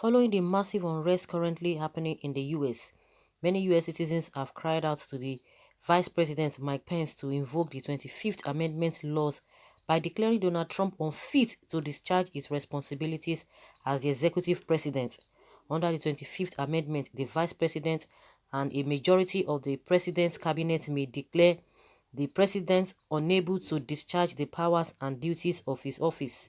Following the massive unrest currently happening in the US, many US citizens have cried out to the Vice President Mike Pence to invoke the 25th Amendment laws by declaring Donald Trump unfit to discharge his responsibilities as the executive president. Under the 25th Amendment, the Vice President and a majority of the President's cabinet may declare the President unable to discharge the powers and duties of his office.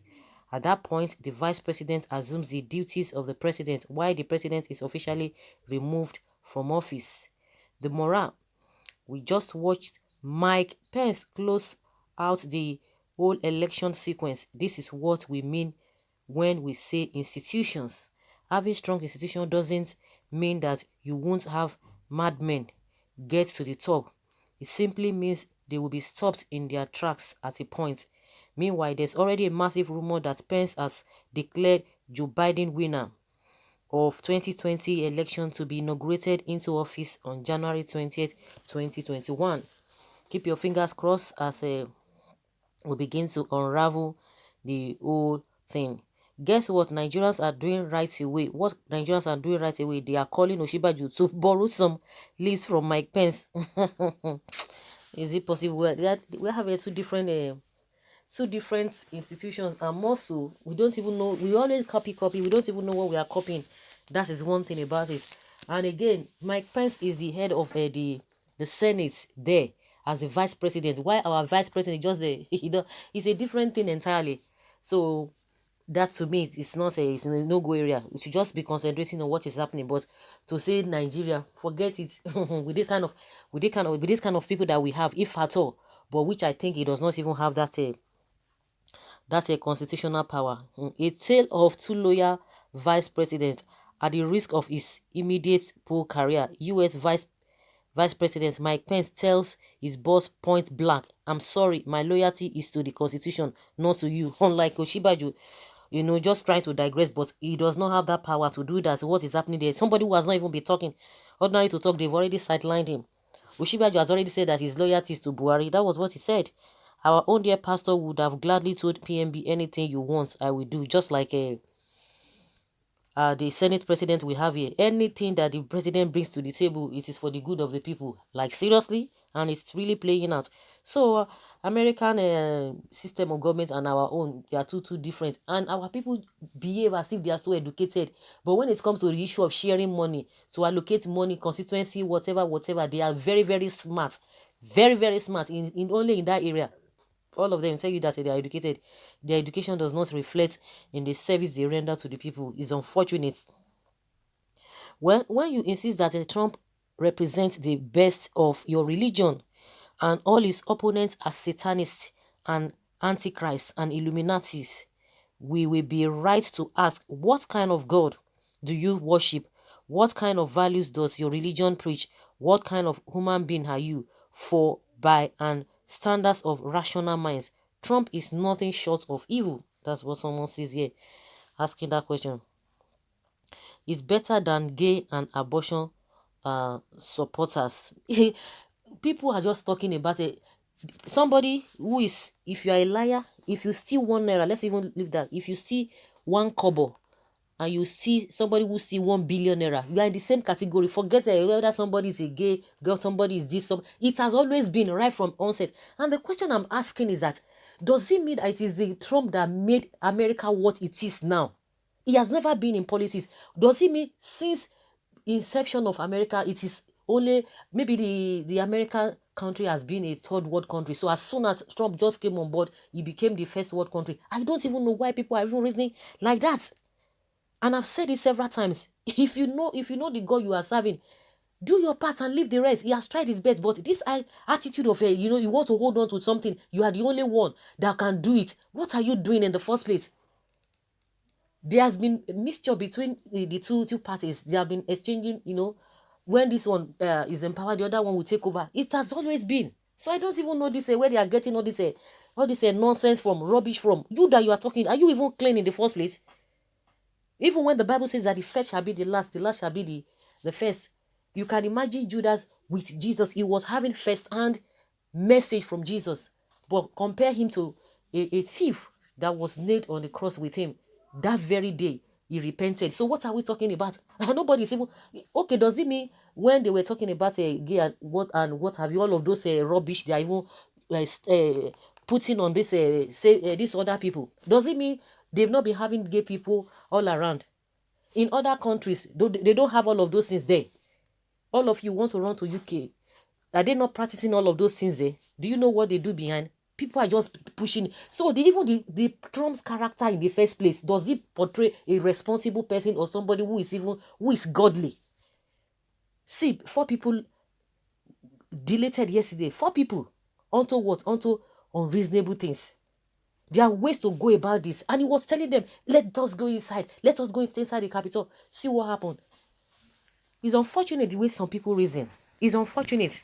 At that point, the Vice President assumes the duties of the President while the President is officially removed from office. The morale. We just watched Mike Pence close out the whole election sequence. This is what we mean when we say institutions. Having strong institutions doesn't mean that you won't have madmen get to the top. It simply means they will be stopped in their tracks at a point. Meanwhile, there's already a massive rumor that Pence has declared Joe Biden winner of 2020 election to be inaugurated into office on January 20th, 2021. Keep your fingers crossed as we begin to unravel the whole thing. Guess what Nigerians are doing right away? What Nigerians are doing right away? They are calling Osinbajo to borrow some leaves from Mike Pence. Is it possible? We have two different institutions, and more so, we don't even know. We always copy. We don't even know what we are copying. That is one thing about it. And again, Mike Pence is the head of the Senate there as the vice president. Why our vice president just it's a different thing entirely. So that to me is not it's a no-go area. We should just be concentrating on what is happening. But to say Nigeria, forget it. With this kind of people that we have, if at all, but which I think it does not even have that's a constitutional power. A tale of two loyal vice presidents at the risk of his immediate poor career. U.S. Vice President Mike Pence tells his boss point blank, "I'm sorry, my loyalty is to the Constitution, not to you." Unlike Osinbajo, just trying to digress, but he does not have that power to do that. So what is happening there? Somebody who has not even been talking, ordinary to talk, they've already sidelined him. Osinbajo has already said that his loyalty is to Buhari. That was what he said. Our own dear pastor would have gladly told PMB, anything you want, I will do. Just like the Senate president we have here. Anything that the president brings to the table, it is for the good of the people. Like, seriously? And it's really playing out. So, American system of government and our own, they are two different. And our people behave as if they are so educated. But when it comes to the issue of sharing money, to allocate money, constituency, whatever, they are very, very smart. Very, very smart in only in that area. All of them tell you that they are educated. Their education does not reflect in the service they render to the people. It's unfortunate. Well, when you insist that Trump represents the best of your religion and all his opponents are Satanists and Antichrist and Illuminatis, we will be right to ask, what kind of God do you worship? What kind of values does your religion preach? What kind of human being are you? For, by, and standards of rational minds, Trump is nothing short of evil. That's what someone says here, asking that question. It's better than gay and abortion supporters. People are just talking about it. Somebody who is, if you are a liar, if you steal 1 naira, let's even leave that. If you steal 1 kobo, and you see somebody who see 1 billion naira, you are in the same category. Forget whether somebody is a gay girl, somebody is this. It has always been right from onset. And the question I'm asking is that, does it mean that it is the Trump that made America what it is now? He has never been in politics. Does it mean since inception of America, it is only maybe the American country has been a third world country? So as soon as Trump just came on board, he became the first world country. I don't even know why people are even reasoning like that. And I've said it several times. If you know the God you are serving, do your part and leave the rest. He has tried his best, but this attitude of you want to hold on to something, you are the only one that can do it. What are you doing in the first place? There has been a mixture between the two parties. They have been exchanging, when this one is empowered, the other one will take over. It has always been. So I don't even know this where they are getting all this nonsense from, rubbish from. You that you are talking, are you even clean in the first place? Even when the Bible says that the first shall be the last shall be the first. You can imagine Judas with Jesus. He was having first-hand message from Jesus. But compare him to a thief that was nailed on the cross with him that very day. he repented. So what are we talking about? Nobody's even okay. Does it mean when they were talking about gay and what have you, all of those rubbish they are even putting on this these other people? Does it mean they've not been having gay people all around? In other countries, they don't have all of those things there. All of you want to run to UK. Are they not practicing all of those things there? Do you know what they do behind? People are just pushing. So the Trump's character in the first place, does he portray a responsible person or somebody who is godly? See, 4 people deleted yesterday. 4 people onto what? Onto unreasonable things. There are ways to go about this. And he was telling them, let us go inside. Let us go inside the Capitol. See what happened. It's unfortunate the way some people reason. It's unfortunate.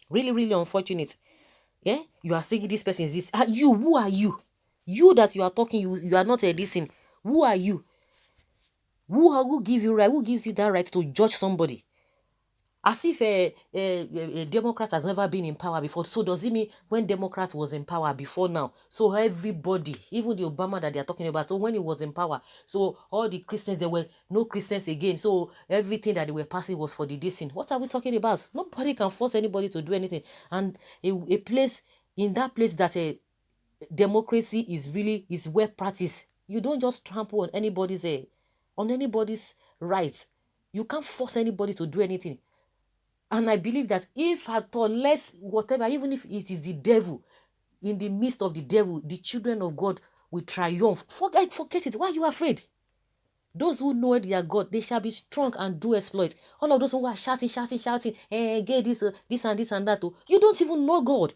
Really, really unfortunate. Yeah? You are saying this person is this. You, who are you? You that you are talking, you are not a decent. Who are you? Who give you right? Who gives you that right to judge somebody? As if a Democrat has never been in power before. So does it mean when Democrat was in power before now? So everybody, even the Obama that they are talking about, so when he was in power, so all the Christians, there were no Christians again. So everything that they were passing was for the decent. What are we talking about? Nobody can force anybody to do anything. And a place, in that place that democracy is well practiced. You don't just trample on anybody's rights. You can't force anybody to do anything. And I believe that if at all, less whatever, even if it is the devil, in the midst of the devil, the children of God will triumph. Forget it. Why are you afraid? Those who know their God, they shall be strong and do exploits. All of those who are shouting, get this and that. You don't even know God.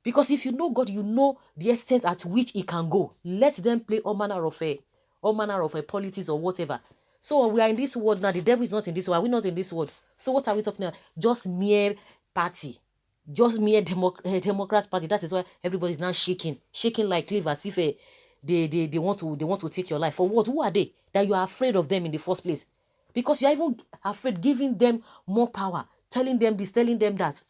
Because if you know God, you know the extent at which He can go. Let them play all manner of politics or whatever. So we are in this world now. The devil is not in this world. Are we not in this world? So what are we talking about? Just mere party. Just mere Democrat party. That is why everybody is now shaking like leaf as if they want to take your life. For what? Who are they? That you are afraid of them in the first place. Because you are even afraid giving them more power. Telling them this, telling them that.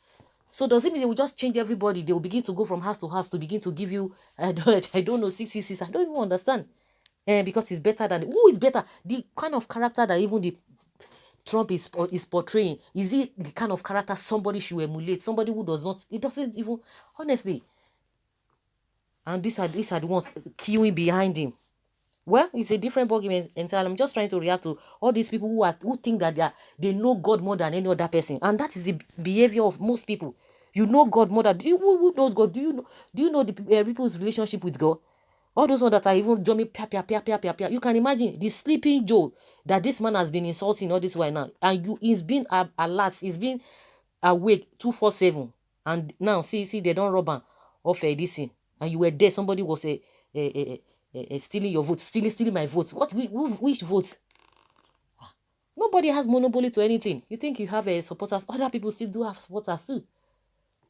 So does it mean they will just change everybody? They will begin to go from house to house to begin to give you, I don't know, 666. I don't even understand. Because it's better than, who is better? The kind of character that even the Trump is portraying, is he the kind of character somebody should emulate? Somebody who does not, it doesn't even, honestly. And these are the ones queuing behind him. Well, it's a different ballgame entirely. I'm just trying to react to all these people who think that they know God more than any other person, and that is the behavior of most people. You know God more than who knows God? Do you know the people's relationship with God? All those ones that are even jumping, pia. You can imagine the sleeping Joe that this man has been insulting all this while now, and he's been alert, he's been awake 247, and now see they don't rob him of this thing, and you were there. Somebody was stealing your vote, stealing my vote. Which vote? Nobody has monopoly to anything. You think you have supporters? Other people still do have supporters too.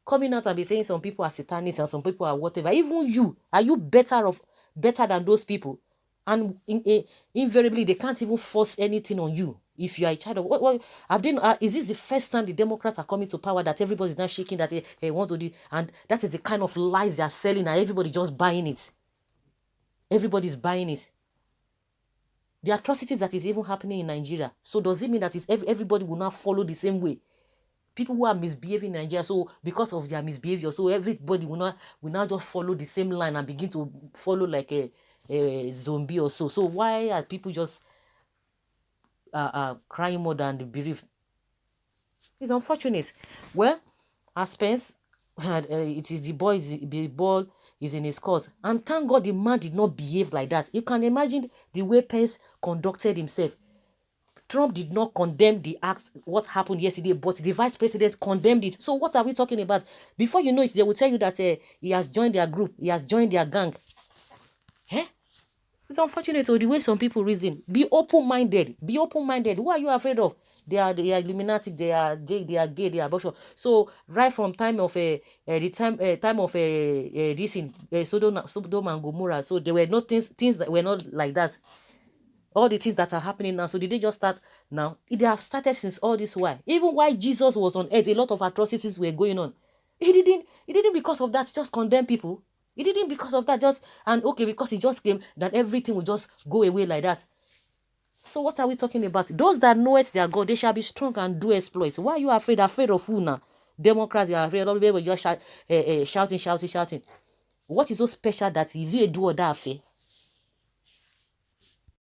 Coming out and be saying some people are satanists and some people are whatever. Even you, are you better than those people? And invariably, they can't even force anything on you if you are a child of what is this the first time the Democrats are coming to power that everybody's not shaking that they want to do, and that is the kind of lies they are selling and everybody just buying it. Everybody's buying it. The atrocities that is even happening in Nigeria. So does it mean that everybody will not follow the same way? People who are misbehaving in Nigeria, so because of their misbehavior, so everybody will not just follow the same line and begin to follow like a zombie or so. So why are people just crying more than the bereaved? It's unfortunate. Well, as Spence had, it is the ball is in his court, and thank God the man did not behave like that. You can imagine the way Pence conducted himself. Trump did not condemn the act, what happened yesterday, but the vice president condemned it. So what are we talking about? Before you know it, they will tell you that he has joined their group, he has joined their gang. It's unfortunate the way some people reason. Be open-minded. Be open-minded. Who are you afraid of? They are Illuminati. They are gay. They are abortion. So right from time of the time of this in Sodom and Gomorrah. So there were no things that were not like that. All the things that are happening now. So did they just start now? They have started since all this while. Even while Jesus was on earth, a lot of atrocities were going on. He didn't because of that just condemn people. He didn't because of that just, and okay, because he just came, then everything will just go away like that. So what are we talking about? Those that know it, their God, they shall be strong and do exploits. Why are you afraid? Afraid of who now? Democrats, you are afraid of people just shouting. What is so special that is it a do or die affair?